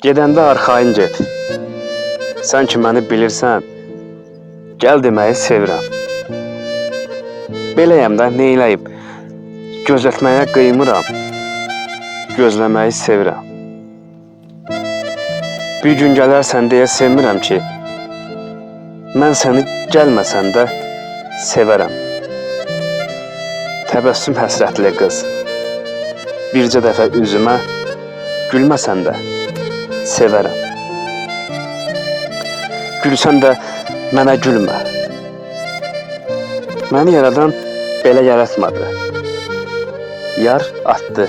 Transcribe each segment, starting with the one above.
Gedəndə arxayın get. Sən ki məni bilirsən, gəl deməyi sevirəm. Beləyəm də neyləyib, gözlətməyə qıymıram, gözləməyi sevirəm. Bir gün gələrsən deyə sevmirəm ki, mən səni gəlməsən də sevərəm. Təbəssüm həsrətli qız, bircə dəfə üzümə gülməsən də sevərəm. Gülsən də mənə gülmə. Məni yaradan belə yaratmadı. Yar atdı.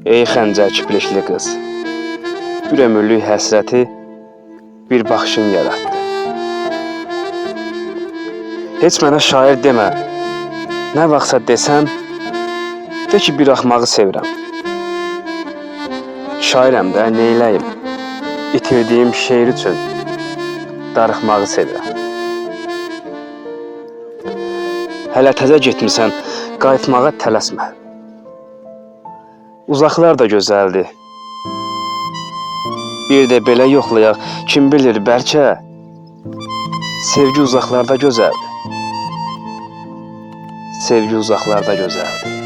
Ey xəncər kiprikli qız, bir ömürlük həsrəti bir baxışın yaratdı. Heç mənə şair demə, nə vaxtsa desəm, de ki bir axmağı sevirəm. Şairəm də neyləyim, itirdiyim şeir üçün darıxmağı sevirəm. Hələ təzə getmisən, qayıtmağa tələsmə. Uzaqlar da gözəldir. Bir də belə yoxlayaq, kim bilir bəlkə sevgi uzaqlarda gözəldir. Sevgi uzaqlarda gözəldir.